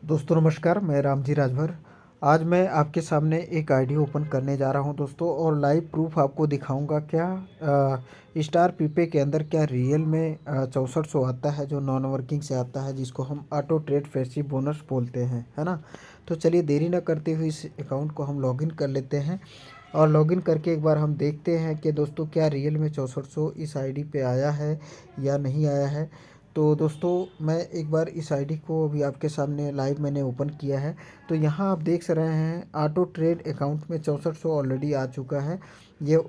दोस्तों नमस्कार, मैं रामजी राजभर। आज मैं आपके सामने एक आईडी ओपन करने जा रहा हूं दोस्तों, और लाइव प्रूफ आपको दिखाऊंगा क्या स्टार पीपे के अंदर क्या रियल में 6400 आता है, जो नॉन वर्किंग से आता है, जिसको हम ऑटो ट्रेड फेस्टिव बोनस बोलते हैं, है ना। तो चलिए देरी ना करते हुए इस अकाउंट को हम लॉगिन कर लेते हैं, और लॉगिन करके एक बार हम देखते हैं कि दोस्तों क्या रियल में 6400 इस आईडी पे आया है या नहीं आया है। तो दोस्तों मैं एक बार इस आईडी को अभी आपके सामने लाइव मैंने ओपन किया है। तो यहाँ आप देख रहे हैं ऑटो ट्रेड अकाउंट में 6400 ऑलरेडी आ चुका है। ये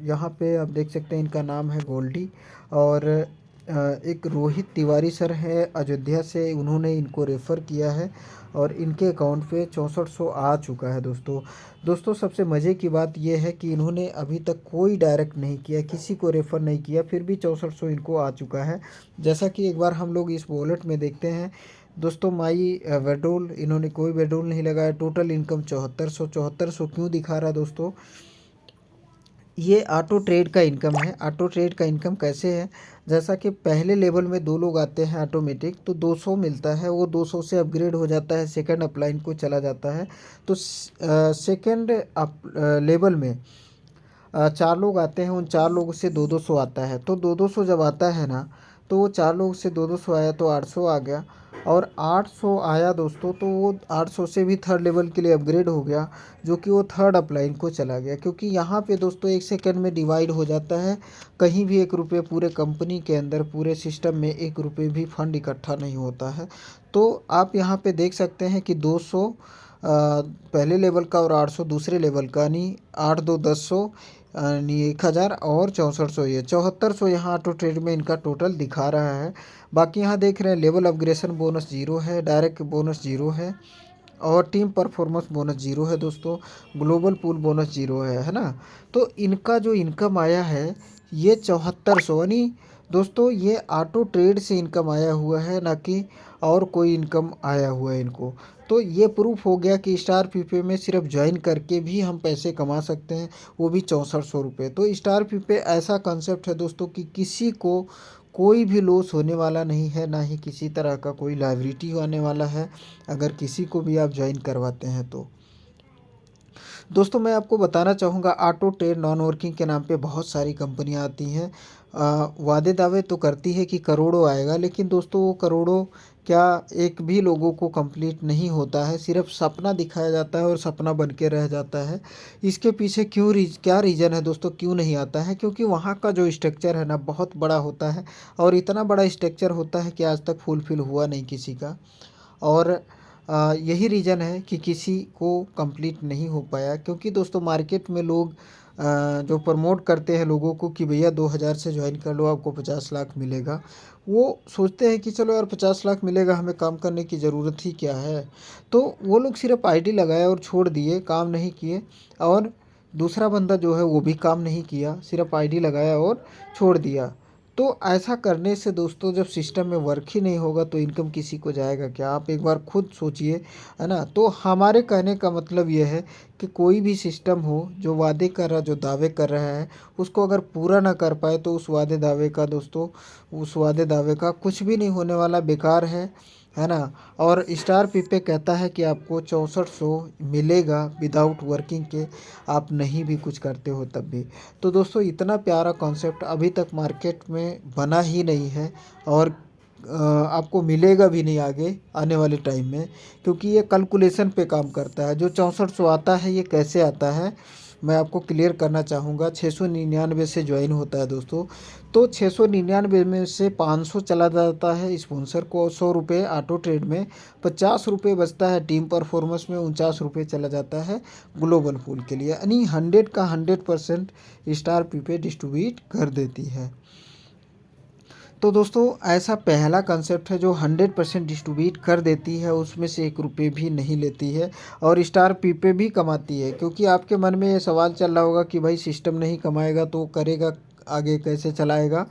यहाँ पे आप देख सकते हैं, इनका नाम है गोल्डी, और एक रोहित तिवारी सर है अयोध्या से, उन्होंने इनको रेफ़र किया है, और इनके अकाउंट पे 6400 आ चुका है दोस्तों। दोस्तों सबसे मज़े की बात यह है कि इन्होंने अभी तक कोई डायरेक्ट नहीं किया, किसी को रेफ़र नहीं किया, फिर भी 6400 इनको आ चुका है। जैसा कि एक बार हम लोग इस वॉलेट में देखते हैं दोस्तों, माई विड्रॉल, इन्होंने कोई विड्रॉल नहीं लगाया। टोटल इनकम 7400 क्यों दिखा रहा है दोस्तों? ये ऑटो ट्रेड का इनकम है। ऑटो ट्रेड का इनकम कैसे है? जैसा कि पहले लेवल में दो लोग आते हैं ऑटोमेटिक, तो 200 मिलता है, वो 200 से अपग्रेड हो जाता है, सेकंड अपलाइन को चला जाता है। तो सेकंड लेवल में चार लोग आते हैं, उन चार लोगों से 200 आता है। तो 200 जब आता है ना, तो वो चार लोग से 200 आया तो 800 आ गया, और 800 आया दोस्तों, तो वो 800 से भी थर्ड लेवल के लिए अपग्रेड हो गया, जो कि वो थर्ड अपलाइन को चला गया। क्योंकि यहाँ पे दोस्तों 1 सेकंड में डिवाइड हो जाता है, कहीं भी 1 रुपये पूरे कंपनी के अंदर पूरे सिस्टम में 1 रुपये भी फंड इकट्ठा नहीं होता है। तो आप यहाँ पे देख सकते हैं कि 200 पहले लेवल का और 800 दूसरे लेवल का, यानी 8 2 10 यानी 1000, और 6400, ये 7400 यहाँ ऑटो ट्रेड में इनका टोटल दिखा रहा है। बाकी यहाँ देख रहे हैं लेवल अपग्रेशन बोनस जीरो है, डायरेक्ट बोनस जीरो है, और टीम परफॉर्मेंस बोनस जीरो है दोस्तों, ग्लोबल पूल बोनस जीरो है ना। तो इनका जो इनकम आया है ये 7400, यानी दोस्तों ये ऑटो ट्रेड से इनकम आया हुआ है, ना कि और कोई इनकम आया हुआ है इनको। तो ये प्रूफ हो गया कि स्टार पीपे में सिर्फ ज्वाइन करके भी हम पैसे कमा सकते हैं, वो भी 6400 रुपये। तो स्टार पीपे ऐसा कंसेप्ट है दोस्तों कि किसी को कोई भी लॉस होने वाला नहीं है, ना ही किसी तरह का कोई लायबिलिटी आने वाला है, अगर किसी को भी आप ज्वाइन करवाते हैं तो। दोस्तों मैं आपको बताना चाहूँगा, ऑटो ट्रेड नॉन वर्किंग के नाम पे बहुत सारी कंपनियां आती हैं, वादे दावे तो करती है कि करोड़ों आएगा, लेकिन दोस्तों वो करोड़ों क्या एक भी लोगों को कंप्लीट नहीं होता है, सिर्फ सपना दिखाया जाता है और सपना बन के रह जाता है। इसके पीछे क्या रीज़न है दोस्तों, क्यों नहीं आता है? क्योंकि वहाँ का जो स्ट्रक्चर है ना बहुत बड़ा होता है, और इतना बड़ा स्ट्रक्चर होता है कि आज तक फुलफ़िल हुआ नहीं किसी का। और यही रीज़न है कि किसी को कंप्लीट नहीं हो पाया, क्योंकि दोस्तों मार्केट में लोग जो प्रमोट करते हैं लोगों को कि भैया 2000 से ज्वाइन कर लो, आपको 50 लाख मिलेगा, वो सोचते हैं कि चलो यार 50 लाख मिलेगा, हमें काम करने की ज़रूरत ही क्या है। तो वो लोग सिर्फ आईडी लगाए और छोड़ दिए, काम नहीं किए। और दूसरा बंदा जो है वो भी काम नहीं किया, सिर्फ आईडी लगाया और छोड़ दिया। तो ऐसा करने से दोस्तों जब सिस्टम में वर्क ही नहीं होगा तो इनकम किसी को जाएगा क्या? आप एक बार खुद सोचिए, है ना। तो हमारे कहने का मतलब ये है कि कोई भी सिस्टम हो जो वादे कर रहा, जो दावे कर रहा है, उसको अगर पूरा ना कर पाए तो उस वादे दावे का दोस्तों, उस वादे दावे का कुछ भी नहीं होने वाला, बेकार है ना। और स्टार पीपे कहता है कि आपको 6400 मिलेगा विदाउट वर्किंग के, आप नहीं भी कुछ करते हो तब भी। तो दोस्तों इतना प्यारा कॉन्सेप्ट अभी तक मार्केट में बना ही नहीं है, और आपको मिलेगा भी नहीं आगे आने वाले टाइम में, क्योंकि ये कैलकुलेशन पे काम करता है। जो 6400 आता है ये कैसे आता है, मैं आपको क्लियर करना चाहूँगा। 699 से ज्वाइन होता है दोस्तों, तो 699 में से 500 चला जाता है स्पॉन्सर को, 100 रुपये ऑटो ट्रेड में, 50 रुपये बचता है टीम परफॉर्मेंस में, 49 रुपये चला जाता है ग्लोबल पूल के लिए, यानी 100 का 100% स्टार पीपे डिस्ट्रीब्यूट कर देती है। तो दोस्तों ऐसा पहला कंसेप्ट है जो 100% डिस्ट्रीब्यूट कर देती है, उसमें से 1 रुपये भी नहीं लेती है, और स्टार पीपे भी कमाती है। क्योंकि आपके मन में ये सवाल चल रहा होगा कि भाई सिस्टम नहीं कमाएगा तो करेगा आगे कैसे चलाएगा?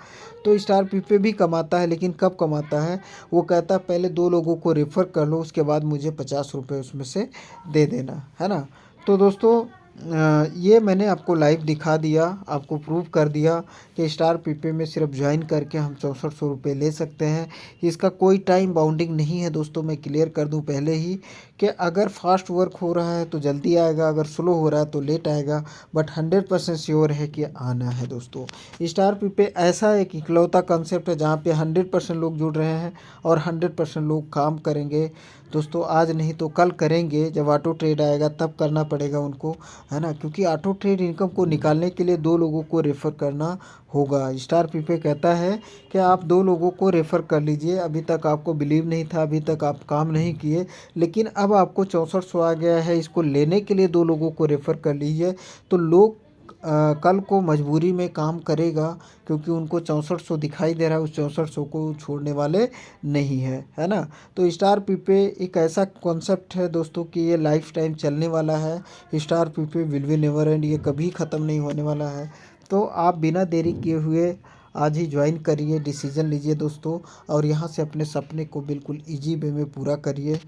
तो स्टार पीपे भी कमाता है, लेकिन कब कमाता है? वो कहता है पहले 2 लोगों को रेफ़र कर लो, उसके बाद मुझे 50 रुपये उसमें से दे देना, है ना। तो दोस्तों ये मैंने आपको लाइव दिखा दिया, आपको प्रूव कर दिया कि स्टार प्रीपे में सिर्फ ज्वाइन करके हम 6400 रुपये ले सकते हैं। इसका कोई टाइम बाउंडिंग नहीं है दोस्तों, मैं क्लियर कर दूं पहले ही कि अगर फास्ट वर्क हो रहा है तो जल्दी आएगा, अगर स्लो हो रहा है तो लेट आएगा, बट 100% श्योर है कि आना है दोस्तों। स्टार प्रीपे ऐसा एक इकलौता कंसेप्ट है जहाँ पे 100% लोग जुड़ रहे हैं और 100% लोग काम करेंगे दोस्तों। आज नहीं तो कल करेंगे, जब ऑटो ट्रेड आएगा तब करना पड़ेगा उनको, है ना, क्योंकि ऑटो ट्रेड इनकम को निकालने के लिए 2 लोगों को रेफ़र करना होगा। स्टार प्रीपे कहता है कि आप 2 लोगों को रेफ़र कर लीजिए। अभी तक आपको बिलीव नहीं था, अभी तक आप काम नहीं किए, लेकिन अब आपको 6400 आ गया है, इसको लेने के लिए 2 लोगों को रेफ़र कर लीजिए। तो लोग कल को मजबूरी में काम करेगा, क्योंकि उनको 6400 दिखाई दे रहा है, उस 6400 को छोड़ने वाले नहीं है ना। तो स्टार प्रीपे एक ऐसा कॉन्सेप्ट है दोस्तों कि ये लाइफ टाइम चलने वाला है। Star prepay will be never and, ये कभी ख़त्म नहीं होने वाला है। तो आप बिना देरी किए हुए आज ही ज्वाइन करिए, डिसीज़न लीजिए दोस्तों, और यहाँ से अपने सपने को बिल्कुल इजी वे में पूरा करिए।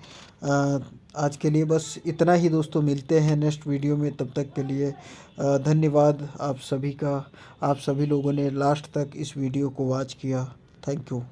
आज के लिए बस इतना ही दोस्तों, मिलते हैं नेक्स्ट वीडियो में, तब तक के लिए धन्यवाद आप सभी का। आप सभी लोगों ने लास्ट तक इस वीडियो को वॉच किया, थैंक यू।